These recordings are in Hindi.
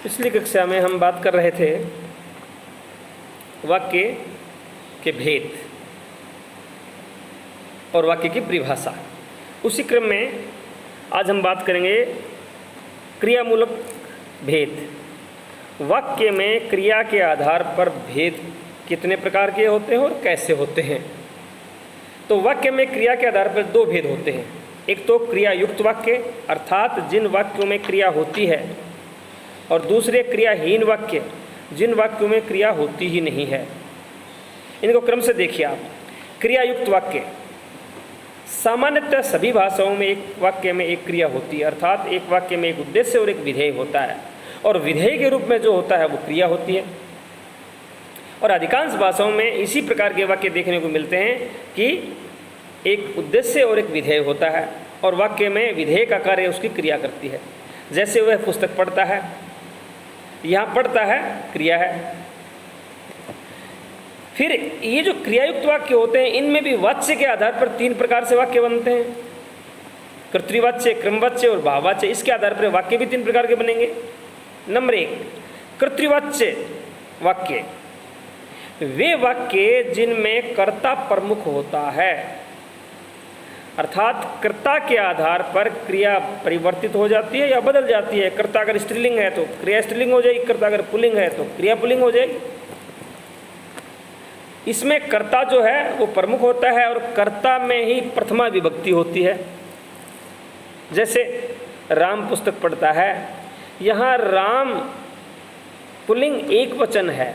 पिछली कक्षा में हम बात कर रहे थे वाक्य के भेद और वाक्य की परिभाषा। उसी क्रम में आज हम बात करेंगे क्रियामूलक भेद। वाक्य में क्रिया के आधार पर भेद कितने प्रकार के होते हैं और कैसे होते हैं। तो वाक्य में क्रिया के आधार पर दो भेद होते हैं। एक तो क्रिया युक्त वाक्य अर्थात जिन वाक्यों में क्रिया होती है, और दूसरे क्रियाहीन वाक्य जिन वाक्यों में क्रिया होती ही नहीं है। इनको क्रम से देखिए आप। क्रिया युक्त वाक्य, सामान्यतः सभी भाषाओं में एक वाक्य में एक क्रिया होती है, अर्थात एक वाक्य में एक उद्देश्य और एक विधेय होता है, और विधेय के रूप में जो होता है वो क्रिया होती है। और अधिकांश भाषाओं में इसी प्रकार के वाक्य देखने को मिलते हैं कि एक उद्देश्य और एक विधेय होता है, और वाक्य में विधेय का कार्य उसकी क्रिया करती है। जैसे वह पुस्तक पढ़ता है, यहाँ पढ़ता है क्रिया है। फिर ये जो क्रियायुक्त वाक्य होते हैं, इनमें भी वाच्य के आधार पर तीन प्रकार से वाक्य बनते हैं, कर्तृवाच्य, क्रमवाच्य और भाववाच्य। इसके आधार पर वाक्य भी तीन प्रकार के बनेंगे। नंबर एक, कर्तृवाच्य वाक्य, वे वाक्य जिनमें कर्ता प्रमुख होता है, अर्थात कर्ता के आधार पर क्रिया परिवर्तित हो जाती है या बदल जाती है। कर्ता अगर स्त्रीलिंग है तो क्रिया स्त्रीलिंग हो जाएगी, कर्ता अगर पुल्लिंग है तो क्रिया पुल्लिंग हो जाएगी। इसमें कर्ता जो है वो प्रमुख होता है और कर्ता में ही प्रथमा विभक्ति होती है। जैसे राम पुस्तक पढ़ता है, यहाँ राम पुल्लिंग एक वचन है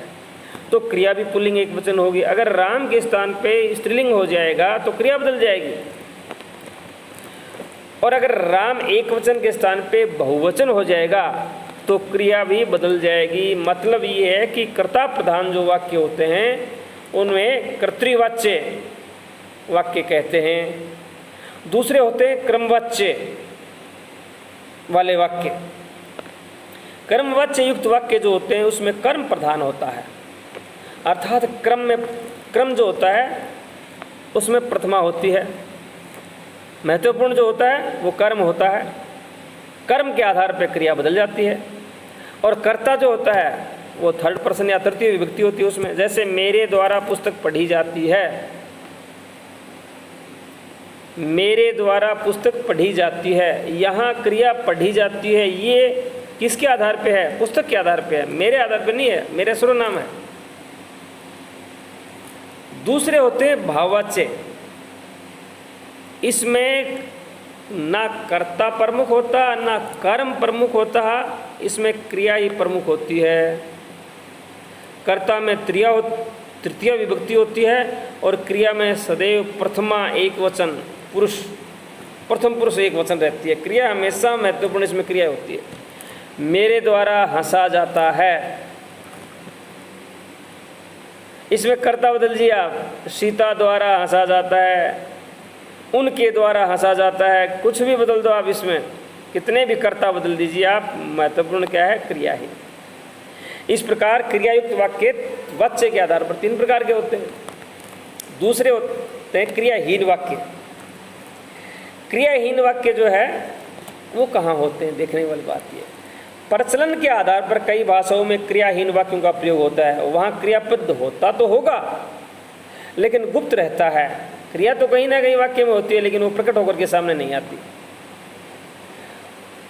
तो क्रिया भी पुल्लिंग एक वचन होगी। अगर राम के स्थान पे स्त्रीलिंग हो जाएगा तो क्रिया बदल जाएगी, और अगर राम एक वचन के स्थान पे बहुवचन हो जाएगा तो क्रिया भी बदल जाएगी। मतलब ये है कि कर्ता प्रधान जो वाक्य होते हैं उनमें कर्तृवाच्य वाक्य कहते हैं। दूसरे होते हैं क्रमवाच्य वाले वाक्य। कर्मवाच्य युक्त वाक्य जो होते हैं उसमें कर्म प्रधान होता है, अर्थात क्रम जो होता है उसमें प्रथमा होती है। महत्वपूर्ण जो होता है वो कर्म होता है, कर्म के आधार पर क्रिया बदल जाती है। और कर्ता जो होता है वो थर्ड पर्सन या तृतीय विभक्ति होती है उसमें। जैसे मेरे द्वारा पुस्तक पढ़ी जाती है, मेरे द्वारा पुस्तक पढ़ी जाती है, यहाँ क्रिया पढ़ी जाती है। ये किसके आधार पे है? पुस्तक के आधार पे है, मेरे आधार पे नहीं है, मेरे सर्वनाम है। दूसरे होते हैं भाववाच्य। इसमें ना कर्ता प्रमुख होता ना कर्म प्रमुख होता, इसमें क्रिया ही प्रमुख होती है। कर्ता में तृतीय विभक्ति होती है और क्रिया में सदैव प्रथमा एक वचन पुरुष, प्रथम पुरुष एक वचन रहती है। क्रिया हमेशा महत्वपूर्ण इसमें क्रिया होती है। मेरे द्वारा हंसा जाता है, इसमें कर्ता बदल दिए आप। सीता द्वारा हंसा जाता है, उनके द्वारा हंसा जाता है, कुछ भी बदल दो आप इसमें, कितने भी कर्ता बदल दीजिए आप, महत्वपूर्ण क्या है? क्रिया ही। इस प्रकार क्रियायुक्त वाक्य वाच्य के आधार पर तीन प्रकार के होते हैं। दूसरे होते हैं क्रियाहीन वाक्य। क्रियाहीन वाक्य जो है वो कहाँ होते हैं? देखने वाली बात ये, प्रचलन के आधार पर कई भाषाओं में क्रियाहीन वाक्यों का प्रयोग होता है। वहाँ क्रियापद होता तो होगा लेकिन गुप्त रहता है। क्रिया तो कहीं ना कहीं वाक्य में होती है लेकिन वो प्रकट होकर के सामने नहीं आती।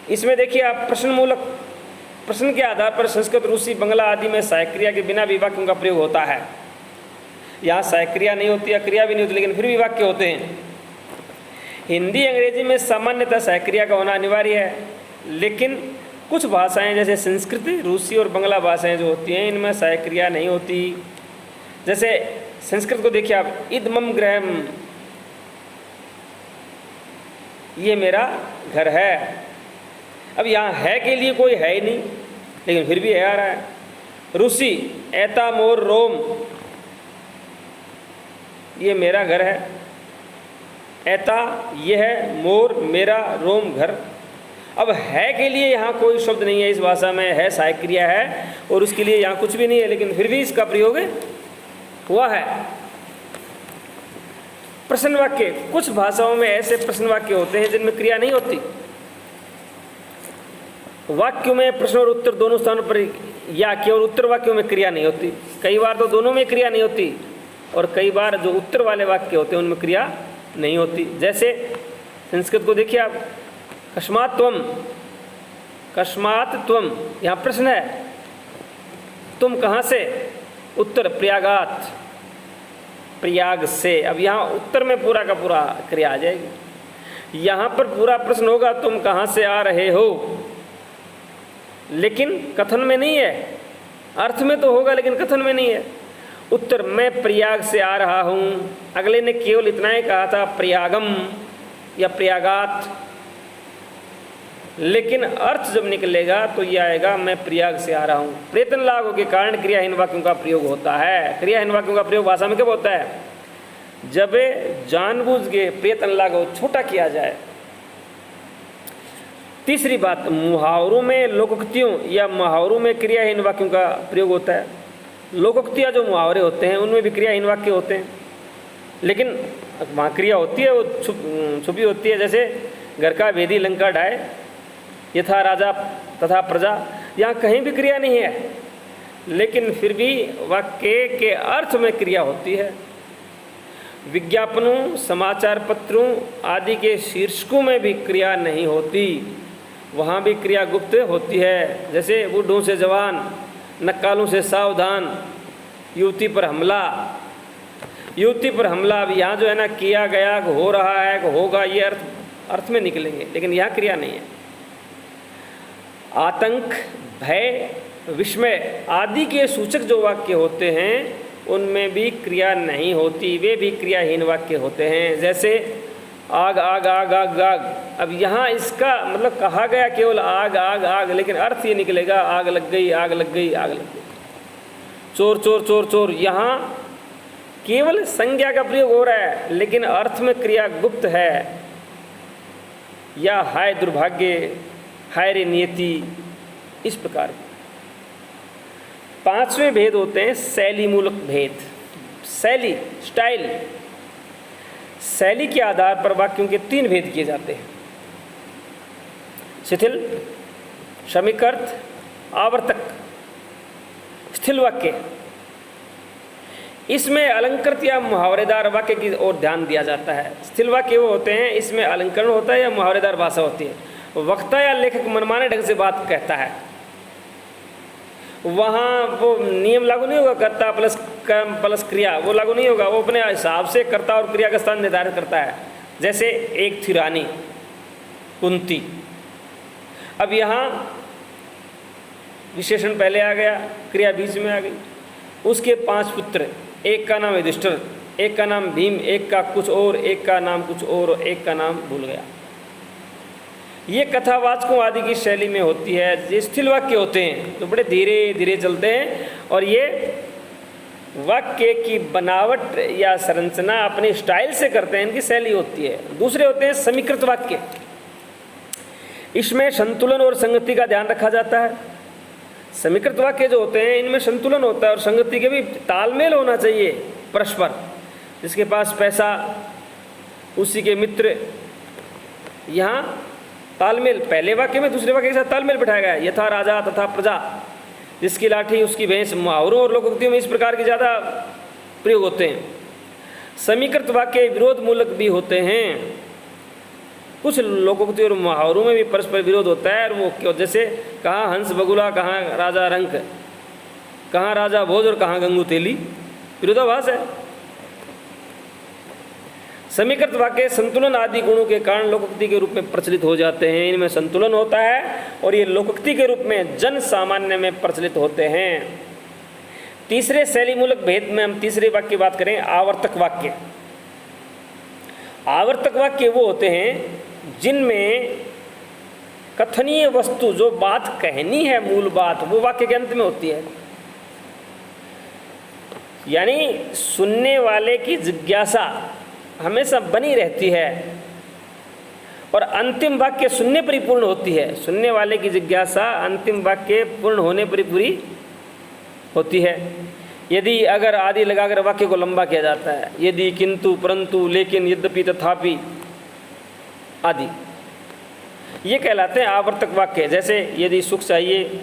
इसमें देखिए आप, प्रश्न के आधार पर संस्कृत, रूसी, बंगला आदि में सहायक क्रिया के बिना भी वाक्यों का प्रयोग होता है। यहाँ सहायक क्रिया नहीं होती या क्रिया भी नहीं होती लेकिन फिर भी वाक्य होते हैं। हिंदी, अंग्रेजी में सामान्यतः सहायक क्रिया का होना अनिवार्य है, लेकिन कुछ भाषाएं जैसे संस्कृत, रूसी और बंगला भाषाएं जो होती हैं इनमें सहायक क्रिया नहीं होती। जैसे संस्कृत को देखिए आप, इद मम गृहम, ये मेरा घर है। अब यहाँ है के लिए कोई है ही नहीं लेकिन फिर भी है आ रहा है। रूसी, एता मोर रोम, ये मेरा घर है। एता ये है, मोर मेरा, रोम घर। अब है के लिए यहाँ कोई शब्द नहीं है इस भाषा में, है सहायक क्रिया है और उसके लिए यहाँ कुछ भी नहीं है लेकिन फिर भी इसका प्रयोग हुआ है। प्रश्न वाक्य, कुछ भाषाओं में ऐसे प्रश्न वाक्य होते हैं जिनमें क्रिया नहीं होती। वाक्यों में प्रश्न और उत्तर दोनों स्थानों पर या केवल उत्तर वाक्यों में क्रिया नहीं होती। कई बार तो दोनों में क्रिया नहीं होती और कई बार जो उत्तर वाले वाक्य होते हैं उनमें क्रिया नहीं होती। जैसे संस्कृत को देखिए आप, कस्मात् त्वम, यहाँ प्रश्न है, तुम कहाँ से? उत्तर प्रयागात, प्रयाग से। अब यहाँ उत्तर में पूरा का पूरा क्रिया आ जाएगी। यहाँ पर पूरा प्रश्न होगा तुम कहाँ से आ रहे हो, लेकिन कथन में नहीं है। अर्थ में तो होगा लेकिन कथन में नहीं है। उत्तर, मैं प्रयाग से आ रहा हूँ। अगले ने केवल इतना ही कहा था प्रयागम या प्रयागात, लेकिन अर्थ जब निकलेगा तो ये आएगा मैं प्रयाग से आ रहा हूँ। प्रयत्न लागू के कारण क्रियाहीन वाक्यों का प्रयोग होता है। क्रियाहीन वाक्यों का प्रयोग भाषा में कब होता है? जब जानबूझ के प्रयत्न लागू छोटा किया जाए। तीसरी बात, मुहावरों में लोकोक्तियों या मुहावरों में क्रियाहीन वाक्यों का प्रयोग होता है। लोकोक्तियाँ जो मुहावरे होते हैं उनमें भी क्रियाहीन वाक्य होते हैं, लेकिन वहाँ क्रिया होती है, वो छुपी होती है। जैसे घर का भेदी लंका ढाए, यथा राजा तथा प्रजा, यहाँ कहीं भी क्रिया नहीं है, लेकिन फिर भी वाक्य के अर्थ में क्रिया होती है। विज्ञापनों, समाचार पत्रों आदि के शीर्षकों में भी क्रिया नहीं होती, वहाँ भी क्रिया गुप्त होती है। जैसे बूढ़ों से जवान, नक्कालों से सावधान, युवती पर हमला। युवती पर हमला, अब यहाँ जो है ना, किया गया, हो रहा है, होगा, ये अर्थ में निकलेंगे, लेकिन यहाँ क्रिया नहीं है। आतंक, भय, विस्मय आदि के सूचक जो वाक्य होते हैं उनमें भी क्रिया नहीं होती, वे भी क्रियाहीन वाक्य होते हैं। जैसे आग आग आग आग आग, अब यहाँ इसका मतलब कहा गया केवल आग आग आग, लेकिन अर्थ ये निकलेगा आग लग गई आग लग गई आग लग गई। चोर चोर चोर चोर, यहाँ केवल संज्ञा का प्रयोग हो रहा है, लेकिन अर्थ में क्रिया गुप्त है। या हाय दुर्भाग्य, हाय रे नियति, इस प्रकार। पांचवें भेद होते हैं शैली मूलक भेद। शैली, स्टाइल, शैली के आधार पर वाक्यों के 3 भेद किए जाते हैं: शिथिल, समीकृत, आवर्तक। स्थिल वाक्य, इसमें अलंकृत या मुहावरेदार वाक्य की ओर ध्यान दिया जाता है। स्थिल वाक्य वो होते हैं इसमें अलंकरण होता है या मुहावरेदार भाषा होती है। वक्ता या लेखक मनमाने ढंग से बात कहता है, वहाँ वो नियम लागू नहीं होगा, कर्ता प्लस कर्म प्लस क्रिया, वो लागू नहीं होगा। वो अपने हिसाब से कर्ता और क्रिया का स्थान निर्धारित करता है। जैसे एक थी रानी कुंती, अब यहाँ विशेषण पहले आ गया, क्रिया बीच में आ गई। उसके 5 पुत्र, एक का नाम युधिष्ठिर, एक का नाम भीम, एक का कुछ और, एक का नाम कुछ और, एक का नाम भूल गया। ये कथावाचकों आदि की शैली में होती है। ये स्थिल वाक्य होते हैं तो बड़े धीरे धीरे चलते हैं, और ये वाक्य की बनावट या संरचना अपने स्टाइल से करते हैं, इनकी शैली होती है। दूसरे होते हैं समीकृत वाक्य, इसमें संतुलन और संगति का ध्यान रखा जाता है। समीकृत वाक्य जो होते हैं इनमें संतुलन होता है और संगति के भी तालमेल होना चाहिए परस्पर। जिसके पास पैसा उसी के मित्र, यहाँ तालमेल पहले वाक्य में दूसरे वाक्य के साथ तालमेल बिठाया गया है। यथा राजा तथा प्रजा, जिसकी लाठी उसकी भैंस। मुहावरों और लोकोक्तियों में इस प्रकार के ज़्यादा प्रयोग होते हैं। समीकृत वाक्य विरोध मूलक भी होते हैं। कुछ लोकोक्ति और मुहावरों में भी परस्पर विरोध होता है, और वो क्यों, जैसे कहाँ हंस बगुला, कहाँ राजा रंक, कहाँ राजा भोज और कहाँ गंगू तेली, विरोधाभास है। समीकृत वाक्य संतुलन आदि गुणों के कारण लोकोक्ति के रूप में प्रचलित हो जाते हैं। इनमें संतुलन होता है और ये लोकोक्ति के रूप में जन सामान्य में प्रचलित होते हैं। तीसरे शैली मूलक भेद में हम तीसरे वाक्य की बात करें, आवर्तक वाक्य। आवर्तक वाक्य वो होते हैं जिनमें कथनीय वस्तु, जो बात कहनी है, मूल बात, वो वाक्य के अंत में होती है। यानी सुनने वाले की जिज्ञासा हमेशा बनी रहती है और अंतिम वाक्य सुनने पर ही पूर्ण होती है। सुनने वाले की जिज्ञासा अंतिम वाक्य पूर्ण होने पर ही पूरी होती है। यदि अगर आदि लगाकर वाक्य को लंबा किया जाता है, यदि, किंतु, परंतु, लेकिन, यद्यपि, तथापि आदि, ये कहलाते हैं आवर्तक वाक्य। जैसे यदि सुख चाहिए,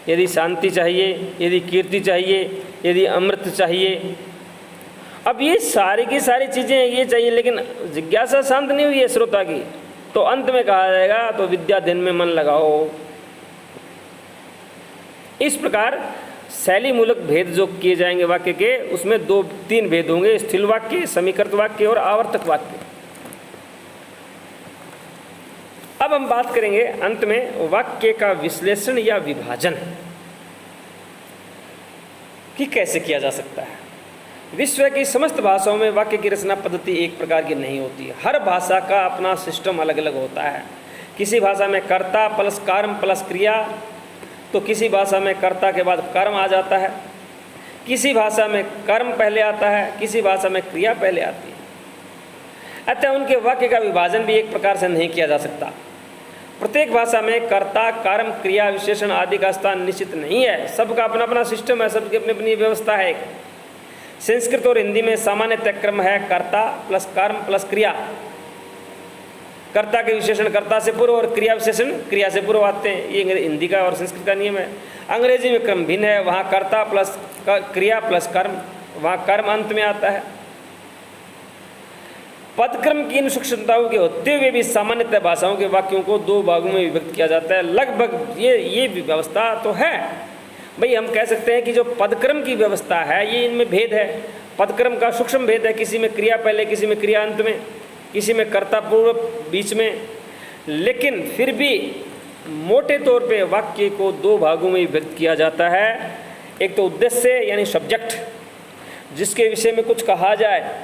यदि शांति चाहिए, यदि कीर्ति चाहिए, यदि अमृत चाहिए। अब ये सारी की सारी चीज़ें ये चाहिए, लेकिन जिज्ञासा शांत नहीं हुई है श्रोता की, तो अंत में कहा जाएगा तो विद्या अध्ययन में मन लगाओ। इस प्रकार शैली मूलक भेद जो किए जाएंगे वाक्य के, उसमें 2-3 भेद होंगे, स्थिर वाक्य, समीकृत वाक्य और आवर्तक वाक्य। अब हम बात करेंगे अंत में वाक्य का विश्लेषण या विभाजन कि कैसे किया जा सकता है। विश्व की समस्त भाषाओं में वाक्य की रचना पद्धति एक प्रकार की नहीं होती है। हर भाषा का अपना सिस्टम अलग अलग होता है। किसी भाषा में कर्ता प्लस कर्म प्लस क्रिया, तो किसी भाषा में कर्ता के बाद कर्म आ जाता है, किसी भाषा में कर्म पहले आता है, किसी भाषा में क्रिया पहले आती है। अतः उनके वाक्य का विभाजन भी एक प्रकार से नहीं किया जा सकता। प्रत्येक भाषा में कर्ता, कर्म, क्रिया, विशेषण आदि का स्थान निश्चित नहीं है। सबका अपना अपना सिस्टम है, सबकी अपनी अपनी व्यवस्था है। संस्कृत और हिंदी में सामान्यतः क्रम है कर्ता प्लस कर्म प्लस क्रिया। कर्ता के विशेषण कर्ता से पूर्व और क्रिया विशेषण क्रिया से पूर्व आते हैं। ये हिंदी का और संस्कृत का नियम है। अंग्रेजी में क्रम भिन्न है, वहाँ कर्ता प्लस क्रिया प्लस कर्म, वहाँ कर्म अंत में आता है। पदक्रम की इन सूक्ष्मताओं के होते हुए भी सामान्यतः भाषाओं के वाक्यों को 2 भागों में विभक्त किया जाता है। लगभग ये व्यवस्था तो है भाई। हम कह सकते हैं कि जो पदक्रम की व्यवस्था है ये इनमें भेद है। पदक्रम का सूक्ष्म भेद है, किसी में क्रिया पहले, किसी में क्रिया अंत में, किसी में कर्ता पूर्व बीच में। लेकिन फिर भी मोटे तौर पे वाक्य को 2 भागों में विभक्त किया जाता है। एक तो उद्देश्य यानी सब्जेक्ट, जिसके विषय में कुछ कहा जाए,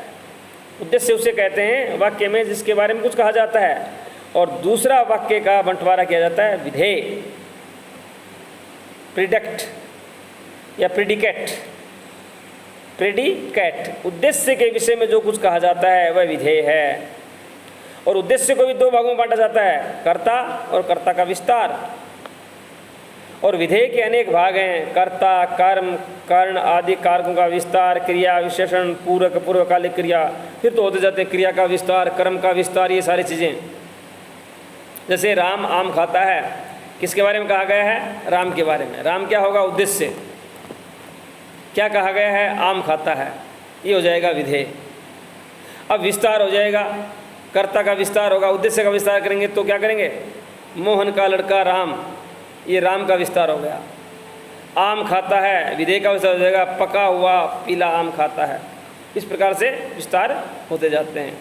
उद्देश्य उसे कहते हैं वाक्य में जिसके बारे में कुछ कहा जाता है। और दूसरा वाक्य का बंटवारा किया जाता है विधेय, प्रिडिक्ट या प्रिडिकेट। प्रिडिकेट उद्देश्य के विषय में जो कुछ कहा जाता है वह विधेय है। और उद्देश्य को भी 2 भागों में बांटा जाता है, कर्ता और कर्ता का विस्तार। और विधेय के अनेक भाग हैं, कर्ता, कर्म, कर्ण आदि कारकों का विस्तार, क्रिया, विशेषण, पूरक, पूर्वकालिक क्रिया, फिर तो होते जाते क्रिया का विस्तार, कर्म का विस्तार, ये सारी चीज़ें। जैसे राम आम खाता है, किसके बारे में कहा गया है? राम के बारे में। राम क्या होगा? उद्देश्य। क्या कहा गया है? आम खाता है, ये हो जाएगा विधेय। अब विस्तार हो जाएगा, कर्ता का विस्तार होगा, उद्देश्य का विस्तार करेंगे तो क्या करेंगे? मोहन का लड़का राम, ये राम का विस्तार हो गया। आम खाता है, विधेय का विस्तार हो जाएगा, पका हुआ पीला आम खाता है। इस प्रकार से विस्तार होते जाते हैं।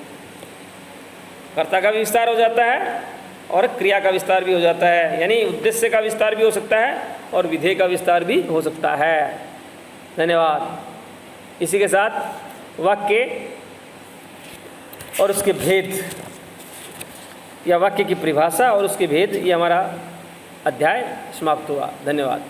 कर्ता का भी विस्तार हो जाता है और क्रिया का विस्तार भी हो जाता है, यानी उद्देश्य का विस्तार भी हो सकता है और विधेय का विस्तार भी हो सकता है। धन्यवाद। इसी के साथ वाक्य और उसके भेद या वाक्य की परिभाषा और उसके भेद, ये हमारा अध्याय समाप्त हुआ। धन्यवाद।